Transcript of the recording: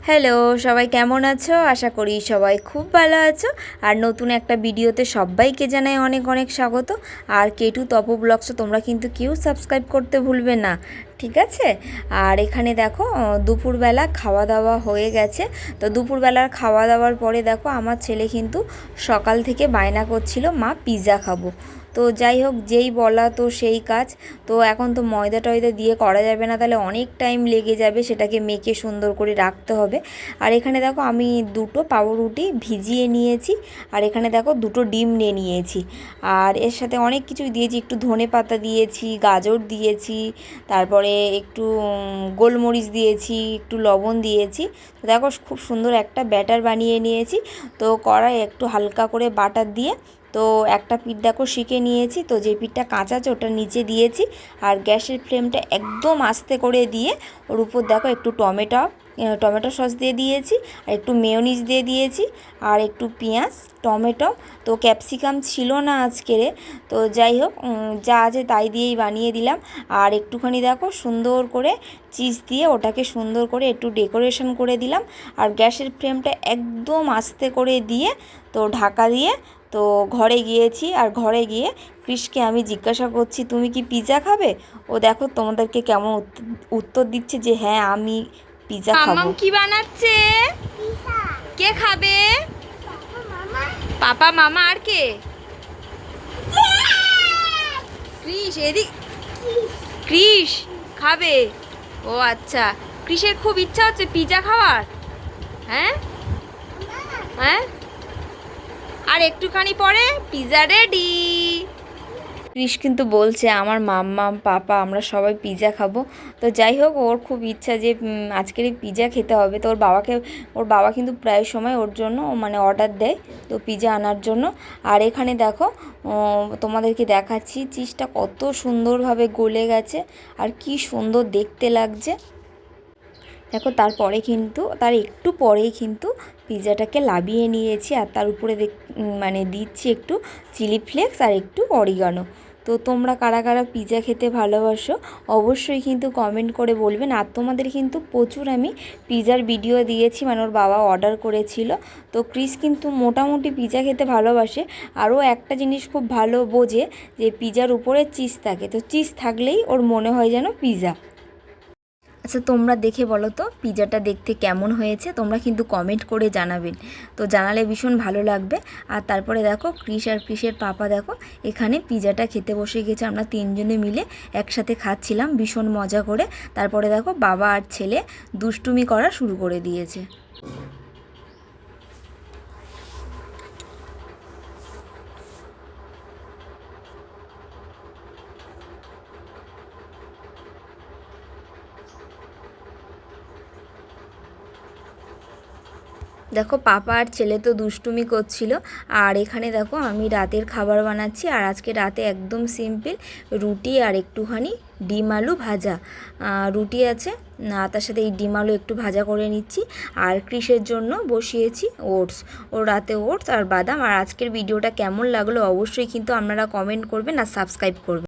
Hello, সবাই কেমন আছো? আশা করি সবাই খুব ভালো আছো। আর নতুন একটা ভিডিওতে সবাইকে জানাই অনেক অনেক স্বাগত। আর কেটু তপো ব্লগস তোমরা কিন্তু কেউ সাবস্ক্রাইব করতে ভুলবে না, ঠিক আছে? আর এখানে দেখো দুপুরবেলা খাওয়া দাওয়া হয়ে গেছে। তো দুপুরবেলার খাওয়া দাওয়ার পরে দেখো আমার ছেলে কিন্তু সকাল থেকে বায়না করছিল মা পিৎজা খাবো। তো যাই হোক, যেই বলা তো সেই কাজ। তো এখন তো ময়দা টয়দা দিয়ে করা যাবে না, তাহলে অনেক টাইম লেগে যাবে, সেটাকে মেখে সুন্দর করে রাখতে হবে। আর এখানে দেখো আমি দুটো পাউরুটি ভিজিয়ে নিয়েছি, আর এখানে দেখো দুটো ডিম নিয়ে নিয়েছি। আর এর সাথে অনেক কিছুই দিয়েছি, একটু ধনে পাতা দিয়েছি, গাজর দিয়েছি, তারপরে একটু গোলমরিচ দিয়েছি, একটু লবণ দিয়েছি। তো দেখো খুব সুন্দর একটা ব্যাটার বানিয়ে নিয়েছি। তো কড়াই একটু হালকা করে বাটার দিয়ে তো একটা পিঠ দেখো শিখে নিয়েছি। তো যে পিঠটা কাঁচা আছে ওটা নিচে দিয়েছি, আর গ্যাসের ফ্লেমটা একদম আস্তে করে দিয়ে ওর উপর দেখো একটু টমেটো সস দিয়ে দিয়েছি, আর একটু মেয়োনিজ দিয়ে দিয়েছি, আর একটু পেঁয়াজ, টমেটো, তো ক্যাপসিকাম ছিল না আজকের। তো যাই হোক, যা আছে তাই দিয়েই বানিয়ে দিলাম। আর একটুখানি দেখো সুন্দর করে চিজ দিয়ে ওটাকে সুন্দর করে একটু ডেকোরেশন করে দিলাম। আর গ্যাসের ফ্লেমটা একদম আস্তে করে দিয়ে তো ঢাকা দিয়ে তো ঘরে গিয়েছি। আর ঘরে গিয়ে ক্রিশকে আমি জিজ্ঞাসা করছি তুমি কি পিৎজা খাবে? ও দেখো তোমাদেরকে কেমন উত্তর দিচ্ছে যে হ্যাঁ আমি পিৎজা খাবো। মাম্মাম কি বানাচ্ছে? কে খাবে? পাপা, মামা, আর কে? ক্রিশ, এদিক। ক্রিশ খাবে? ও আচ্ছা, ক্রিশের খুব ইচ্ছা হচ্ছে পিৎজা খাওয়ার। হ্যাঁ হ্যাঁ, আর একটুখানি পরে পিৎজা রেডি। ক্রিশ কিন্তু বলছে আমার মাম্মা পাপা আমরা সবাই পিৎজা খাবো। তো যাই হোক, ওর খুব ইচ্ছা যে আজকের পিৎজা খেতে হবে। তো ওর বাবা কিন্তু প্রায় সময় ওর জন্য মানে অর্ডার দেয় তো পিৎজা আনার জন্য। আর এখানে দেখো তোমাদেরকে দেখাচ্ছি চিজটা কত সুন্দরভাবে গলে গেছে, আর কি সুন্দর দেখতে লাগছে দেখো। তার একটু পরেই কিন্তু পিৎজাটাকে লাবিয়ে নিয়েছি, আর তার উপরে মানে দিচ্ছি একটু চিলি ফ্লেক্স আর একটু অরিগানো। তো তোমরা কারা কারা পিৎজা খেতে ভালোবাসো অবশ্যই কিন্তু কমেন্ট করে বলবেন। আর তোমাদের কিন্তু প্রচুর আমি পিৎজার ভিডিও দিয়েছি, মানে ওর বাবা অর্ডার করেছিল। তো ক্রিস কিন্তু মোটামুটি পিৎজা খেতে ভালোবাসে। আরও একটা জিনিস খুব ভালো বোঝে যে পিৎজার উপরে চিজ থাকে, তো চিজ থাকলেই ওর মনে হয় যেন পিৎজা। আচ্ছা, তোমরা দেখে বলো তো পিৎজাটা দেখতে কেমন হয়েছে, তোমরা কিন্তু কমেন্ট করে জানাবেন। তো জানালে ভীষণ ভালো লাগবে। আর তারপরে দেখো ক্রিশ আর ক্রিশের পাপা দেখো এখানে পিৎজাটা খেতে বসে গেছে, আমরা তিনজনে মিলে একসাথে খাচ্ছিলাম ভীষণ মজা করে। তারপরে দেখো বাবা আর ছেলে দুষ্টুমি করা শুরু করে দিয়েছে। দেখো পাপা আর ছেলে তো দুষ্টুমি করছিল। আর এখানে দেখো আমি রাতের খাবার বানাচ্ছি, আর আজকে রাতে একদম সিম্পল রুটি আর একটুখানি ডিম আলু ভাজা। রুটি আছে, তার সাথে এই ডিম আলু একটু ভাজা করে নিচ্ছি। আর ক্রিশের জন্য বসিয়েছি ওটস, ওর রাতে ওটস আর বাদাম। আর আজকের ভিডিওটা কেমন লাগলো অবশ্যই কিন্তু আপনারা কমেন্ট করবেন আর সাবস্ক্রাইব করবেন।